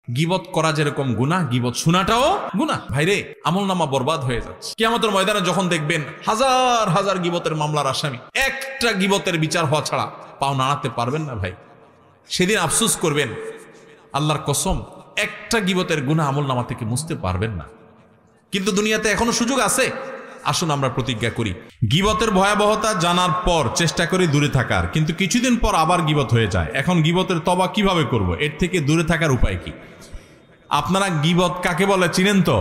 গীবত করা যেরকম গুনাহ, গীবত শোনাটাও গুনাহ। ভাইরে, আমলনামা বরবাদ হয়ে যাচ্ছে। কিয়ামতের ময়দানে যখন দেখবেন হাজার হাজার গীবতের মামলার আসামি, একটা গীবতের বিচার হওয়া ছাড়া পাও নাড়াতে পারবেন না ভাই। সেদিন আফসোস করবেন, আল্লাহর কসম, একটা গীবতের গুনাহ আমলনামা থেকে মুছতে পারবেন না। কিন্তু দুনিয়াতে এখনো সুযোগ আছে। আসুন আমরা প্রতিজ্ঞা করি, গীবতের ভয়াবহতা জানার পর চেষ্টা করি দূরে থাকার, কিন্তু কিছুদিন পর আবার গীবত হয়ে যায়। এখন গীবতের তওবা কিভাবে করব? এর থেকে দূরে থাকার উপায় কি? আপনারা গীবত কাকে বলে চিনেন তো?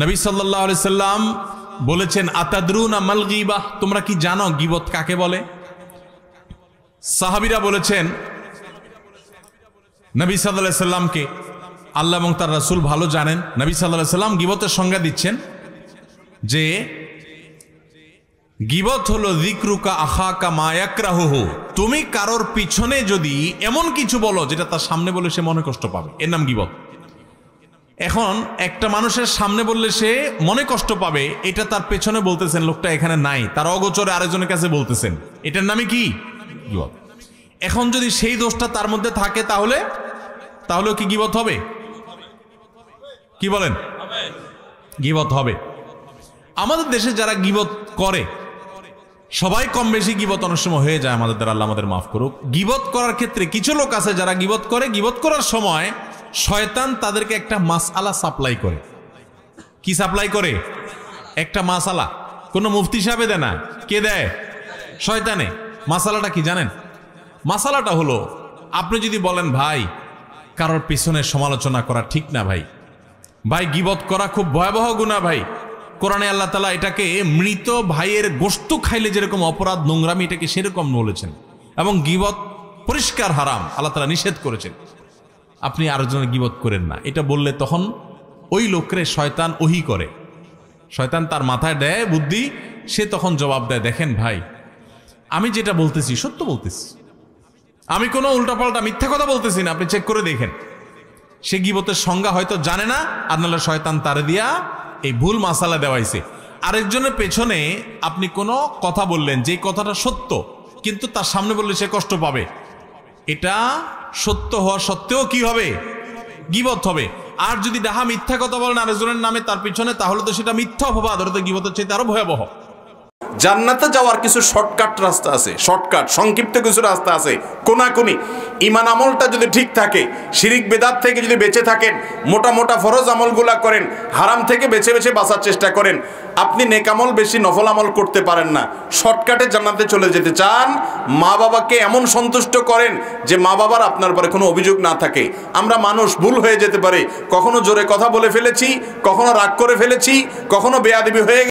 নবী সাল্লাল্লাহু আলাইহি সাল্লাম বলেছেন, আতাদরুনা মাল গীবাহ, তোমরা কি জানো গীবত কাকে বলে? সাহাবীরা বলেছেন নবী সাল্লাল্লাহু আলাইহি সাল্লামকে, আল্লাহ এবং তার রাসূল ভালো জানেন। নবী সাল্লাল্লাহু আলাইহি সাল্লাম গীবতের সংজ্ঞা দিচ্ছেন যে গীবত হলো যিকরুকা আখাকা মা ইয়াকরাহুহু, তুমি কারোর পিছনে যদি এমন কিছু বলো যেটা তার সামনে বলে সে মনে কষ্ট পাবে, এর নাম গীবত। এখন একটা মানুষের সামনে বললে সে মনে কষ্ট পাবে, এটা তার পেছনে বলতেছেন, লোকটা এখানে নাই, তার অগোচরে আরেকজনের কাছে বলতেছেন, এটার নামই কি? গীবত। এখন যদি সেই দোষটা তার মধ্যে থাকে তাহলে কি গীবত হবে? কি বলেন? গীবত হবে। আমাদের দেশে যারা গীবত করে, সবাই কম বেশি গীবত অনেক সময় হয়ে যায় আমাদের দ্বারা, আল্লাহ আমাদের মাফ করুক। গীবত করার ক্ষেত্রে কিছু লোক আছে যারা গীবত করে, গীবত করার সময় শয়তান তাদেরকে একটা মাসআলা সাপ্লাই করে। কি সাপ্লাই করে? একটা মাসআলা। কোনো মুফতি সাহেবে দেয় না, কে দেয়? শয়তানে। মাসআলাটা কি জানেন? মাসআলাটা হলো, আপনি যদি বলেন ভাই কারোর পিছনে সমালোচনা করা ঠিক না ভাই, গীবত করা খুব ভয়াবহ গুনাহ ভাই, কোরআনে আল্লাহ তাআলা এটাকে মৃত ভাইয়ের গোশত খাইলে যেরকম অপরাধ, নোংরামি, এটাকে সেরকম বলেছেন, এবং গীবত পরিষ্কার হারাম, আল্লাহ তাআলা নিষেধ করেছেন। আপনি আরেকজনের গীবত করেন না, এটা বললে তখন ওই লোকরে শয়তান ওহী করে, শয়তান তার মাথায় দেয় বুদ্ধি, সে তখন জবাব দেয়, দেখেন ভাই আমি যেটা বলতেছি সত্য বলতেছি, আমি কোনো উল্টাপাল্টা মিথ্যা কথা বলতেছি না, আপনি চেক করে দেখেন। সে গীবতের সংজ্ঞা হয়তো জানে না, আর নাহলে শয়তান তারে দিয়া এই ভুল মাসালা দেওয়াইছে। আরেকজনের পেছনে আপনি কোনো কথা বললেন, যে কথাটা সত্য, কিন্তু তার সামনে বললে সে কষ্ট পাবে, এটা সত্য হওয়া সত্ত্বেও কি হবে? গীবত হবে। আর যদি ডাহা মিথ্যা কথা বলেন আরেকজনের নামে তার পিছনে, তাহলে তো সেটা মিথ্যা অপবাদ, ওটা তো গীবতের চাইতে আরো ভয়াবহ। জান্নাতে যাওয়ার কিছু শর্টকাট রাস্তা আছে, শর্টকাট সংক্ষিপ্ত কিছু রাস্তা আছে, কোনাকুনি। ইমান আমলটা যদি ঠিক থাকে, শিরিক বেদাত থেকে যদি বেঁচে থাকেন, মোটা মোটা ফরজ আমলগুলা করেন, হারাম থেকে বেছে বেছে বাঁচার চেষ্টা করেন, আপনি নেক আমল বেশি নফল আমল করতে পারেন না, শর্টকাটে জান্নাতে চলে যেতে চান, মা বাবাকে এমন সন্তুষ্ট করেন যে মা বাবার আপনার পরে কোনো অভিযোগ না থাকে। আমরা মানুষ, ভুল হয়ে যেতে পারে, কখনো জোরে কথা বলে ফেলেছি, কখনো রাগ করে ফেলেছি, কখনো বেয়াদবি হয়ে